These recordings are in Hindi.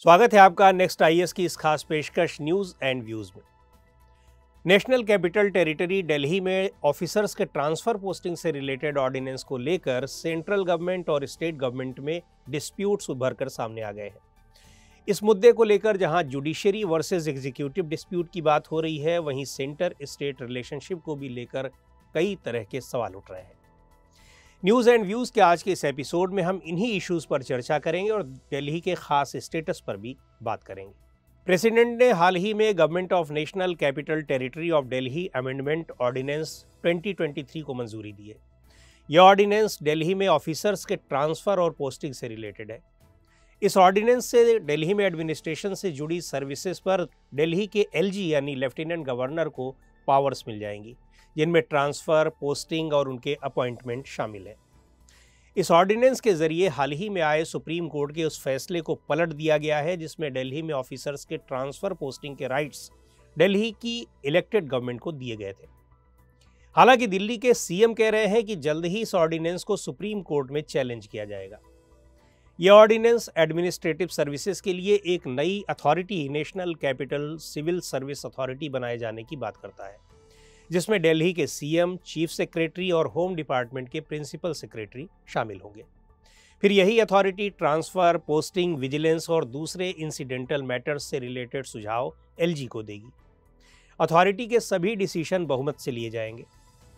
स्वागत है आपका नेक्स्ट आईएएस की इस खास पेशकश न्यूज़ एंड व्यूज़ में। नेशनल कैपिटल टेरिटरी दिल्ली में ऑफिसर्स के ट्रांसफ़र पोस्टिंग से रिलेटेड ऑर्डिनेंस को लेकर सेंट्रल गवर्नमेंट और स्टेट गवर्नमेंट में डिस्प्यूट्स उभर कर सामने आ गए हैं। इस मुद्दे को लेकर जहां जुडिशरी वर्सेस एग्जीक्यूटिव डिस्प्यूट की बात हो रही है, वहीं सेंटर स्टेट रिलेशनशिप को भी लेकर कई तरह के सवाल उठ रहे हैं। न्यूज़ एंड व्यूज़ के आज के इस एपिसोड में हम इन्हीं इश्यूज़ पर चर्चा करेंगे और दिल्ली के खास स्टेटस पर भी बात करेंगे। प्रेसिडेंट ने हाल ही में government of national capital territory of Delhi amendment ordinance 2023 को मंजूरी दी है। यह ऑर्डिनेंस दिल्ली में ऑफिसर्स के ट्रांसफ़र और पोस्टिंग से रिलेटेड है। इस ऑर्डिनेंस से दिल्ली में एडमिनिस्ट्रेशन से जुड़ी सर्विसेज पर दिल्ली के एलजी यानी लेफ्टिनेंट गवर्नर को पावर्स मिल जाएंगी, जिनमें ट्रांसफ़र, पोस्टिंग और उनके अपॉइंटमेंट शामिल है। इस ऑर्डिनेंस के जरिए हाल ही में आए सुप्रीम कोर्ट के उस फैसले को पलट दिया गया है जिसमें दिल्ली में ऑफिसर्स के ट्रांसफ़र पोस्टिंग के राइट्स दिल्ली की इलेक्टेड गवर्नमेंट को दिए गए थे। हालांकि दिल्ली के सीएम कह रहे हैं कि जल्द ही इस ऑर्डिनेंस को सुप्रीम कोर्ट में चैलेंज किया जाएगा। यह ऑर्डिनेंस एडमिनिस्ट्रेटिव सर्विसेज के लिए एक नई authority, national capital civil service authority बनाए जाने की बात करता है, जिसमें दिल्ली के सीएम, चीफ सेक्रेटरी और होम डिपार्टमेंट के प्रिंसिपल सेक्रेटरी शामिल होंगे। फिर यही अथॉरिटी ट्रांसफ़र, पोस्टिंग, विजिलेंस और दूसरे इंसिडेंटल मैटर्स से रिलेटेड सुझाव एलजी को देगी। अथॉरिटी के सभी डिसीजन बहुमत से लिए जाएंगे।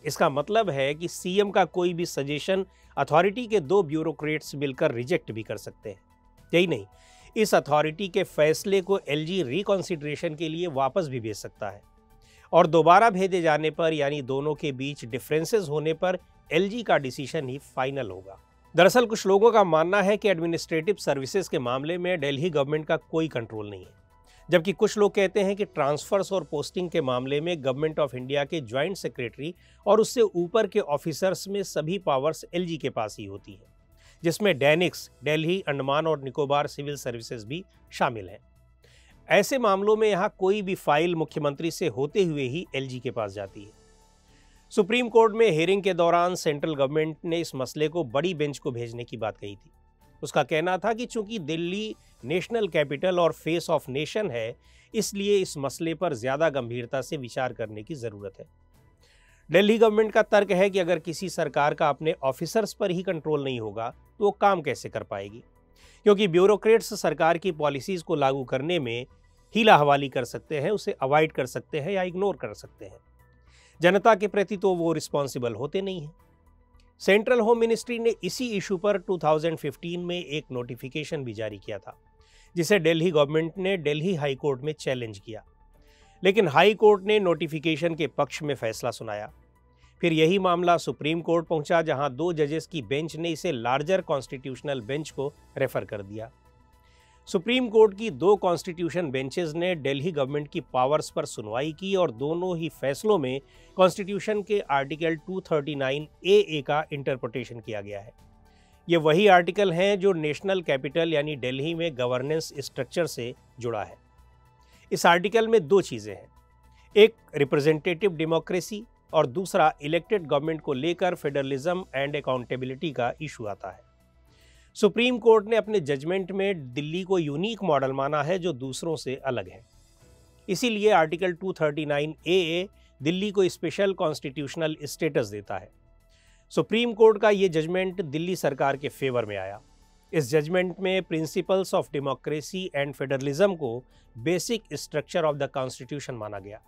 इसका मतलब है कि सीएम का कोई भी सजेशन अथॉरिटी के 2 ब्यूरोक्रेट्स मिलकर रिजेक्ट भी कर सकते हैं। यही नहीं, इस अथॉरिटी के फैसले को एलजी रिकॉन्सिडरेशन के लिए वापस भी भेज सकता है और दोबारा भेजे जाने पर यानी दोनों के बीच डिफरेंसेस होने पर एलजी का डिसीजन ही फाइनल होगा। दरअसल कुछ लोगों का मानना है कि एडमिनिस्ट्रेटिव सर्विसेज के मामले में दिल्ली गवर्नमेंट का कोई कंट्रोल नहीं है, जबकि कुछ लोग कहते हैं कि ट्रांसफर्स और पोस्टिंग के मामले में गवर्नमेंट ऑफ इंडिया के ज्वाइंट सेक्रेटरी और उससे ऊपर के ऑफिसर्स में सभी पावर्स एलजी के पास ही होती है, जिसमें डैनिक्स, दिल्ली, अंडमान और निकोबार सिविल सर्विसेज भी शामिल हैं। ऐसे मामलों में यहाँ कोई भी फाइल मुख्यमंत्री से होते हुए ही एलजी के पास जाती है। सुप्रीम कोर्ट में हियरिंग के दौरान सेंट्रल गवर्नमेंट ने इस मसले को बड़ी बेंच को भेजने की बात कही थी। उसका कहना था कि चूंकि दिल्ली नेशनल कैपिटल और फेस ऑफ नेशन है, इसलिए इस मसले पर ज़्यादा गंभीरता से विचार करने की ज़रूरत है। दिल्ली गवर्नमेंट का तर्क है कि अगर किसी सरकार का अपने ऑफिसर्स पर ही कंट्रोल नहीं होगा तो वो काम कैसे कर पाएगी, क्योंकि ब्यूरोक्रेट्स सरकार की पॉलिसीज़ को लागू करने में हीला हवाली कर सकते हैं, उसे अवॉइड कर सकते हैं या इग्नोर कर सकते हैं। जनता के प्रति तो वो रिस्पॉन्सिबल होते नहीं हैं। सेंट्रल होम मिनिस्ट्री ने इसी इशू पर 2015 में एक नोटिफिकेशन भी जारी किया था, जिसे दिल्ली गवर्नमेंट ने दिल्ली हाई कोर्ट में चैलेंज किया, लेकिन हाई कोर्ट ने नोटिफिकेशन के पक्ष में फैसला सुनाया। फिर यही मामला सुप्रीम कोर्ट पहुंचा, जहां 2 जजेस की बेंच ने इसे लार्जर कॉन्स्टिट्यूशनल बेंच को रेफर कर दिया। सुप्रीम कोर्ट की 2 कॉन्स्टिट्यूशन बेंचेस ने दिल्ली गवर्नमेंट की पावर्स पर सुनवाई की और दोनों ही फैसलों में कॉन्स्टिट्यूशन के आर्टिकल 239 AA का इंटरप्रिटेशन किया गया है। ये वही आर्टिकल हैं जो नेशनल कैपिटल यानी दिल्ली में गवर्नेंस स्ट्रक्चर से जुड़ा है। इस आर्टिकल में 2 चीज़ें हैं, एक रिप्रेजेंटेटिव डेमोक्रेसी और दूसरा इलेक्टेड गवर्नमेंट को लेकर फेडरलिज्म एंड अकाउंटेबिलिटी का इशू आता है। सुप्रीम कोर्ट ने अपने जजमेंट में दिल्ली को यूनिक मॉडल माना है जो दूसरों से अलग है। इसीलिए आर्टिकल 239 AA दिल्ली को स्पेशल कॉन्स्टिट्यूशनल स्टेटस देता है। सुप्रीम कोर्ट का ये जजमेंट दिल्ली सरकार के फेवर में आया। इस जजमेंट में principles of democracy and federalism को basic structure of the constitution माना गया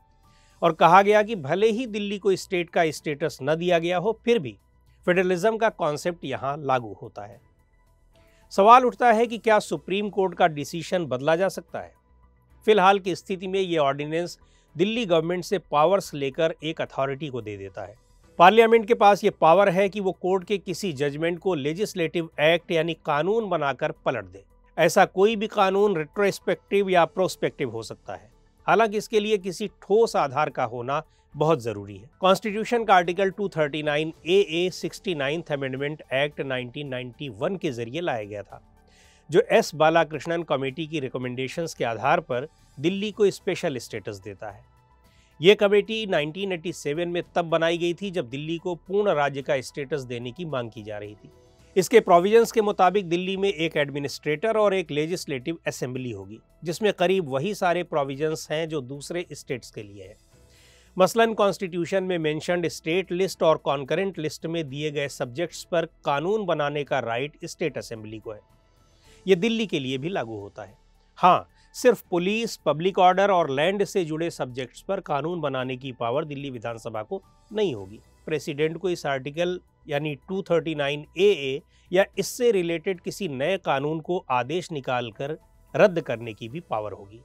और कहा गया कि भले ही दिल्ली को स्टेट का स्टेटस न दिया गया हो, फिर भी फेडरलिज्म का कॉन्सेप्ट यहाँ लागू होता है। सवाल उठता है कि क्या सुप्रीम कोर्ट का डिसीजन बदला जा सकता है? फिलहाल की स्थिति में ये ऑर्डिनेंस दिल्ली गवर्नमेंट से पावर्स लेकर एक अथॉरिटी को दे देता है। पार्लियामेंट के पास ये पावर है कि वो कोर्ट के किसी जजमेंट को लेजिस्लेटिव एक्ट यानी कानून बनाकर पलट दे। ऐसा कोई भी कानून रेट्रोस्पेक्टिव या प्रोस्पेक्टिव हो सकता है, हालांकि इसके लिए किसी ठोस आधार का होना बहुत ज़रूरी है। कॉन्स्टिट्यूशन का article 239 AA 69th amendment act 1991 के जरिए लाया गया था, जो S बालाकृष्णन कमेटी की रिकमेंडेशंस के आधार पर दिल्ली को स्पेशल स्टेटस देता है। ये कमेटी 1987 में तब बनाई गई थी जब दिल्ली को पूर्ण राज्य का स्टेटस देने की मांग की जा रही थी। इसके प्रोविजंस के मुताबिक दिल्ली में एक एडमिनिस्ट्रेटर और एक लेजिस्लेटिव असेंबली होगी, जिसमें करीब वही सारे प्रोविजंस हैं जो दूसरे स्टेट्स के लिए हैं। मसलन कॉन्स्टिट्यूशन में मेंशन्ड स्टेट लिस्ट और कॉन्करेंट लिस्ट में दिए गए सब्जेक्ट्स पर कानून बनाने का राइट स्टेट असेंबली को है। ये दिल्ली के लिए भी लागू होता है। हाँ, सिर्फ पुलिस, पब्लिक ऑर्डर और लैंड से जुड़े सब्जेक्ट्स पर कानून बनाने की पावर दिल्ली विधानसभा को नहीं होगी। प्रेसिडेंट को इस आर्टिकल यानी 239 AA या इससे रिलेटेड किसी नए कानून को आदेश निकालकर रद्द करने की भी पावर होगी।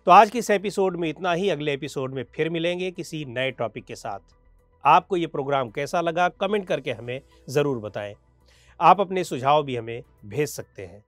तो आज के इस एपिसोड में इतना ही। अगले एपिसोड में फिर मिलेंगे किसी नए टॉपिक के साथ। आपको ये प्रोग्राम कैसा लगा कमेंट करके हमें ज़रूर बताएं। आप अपने सुझाव भी हमें भेज सकते हैं।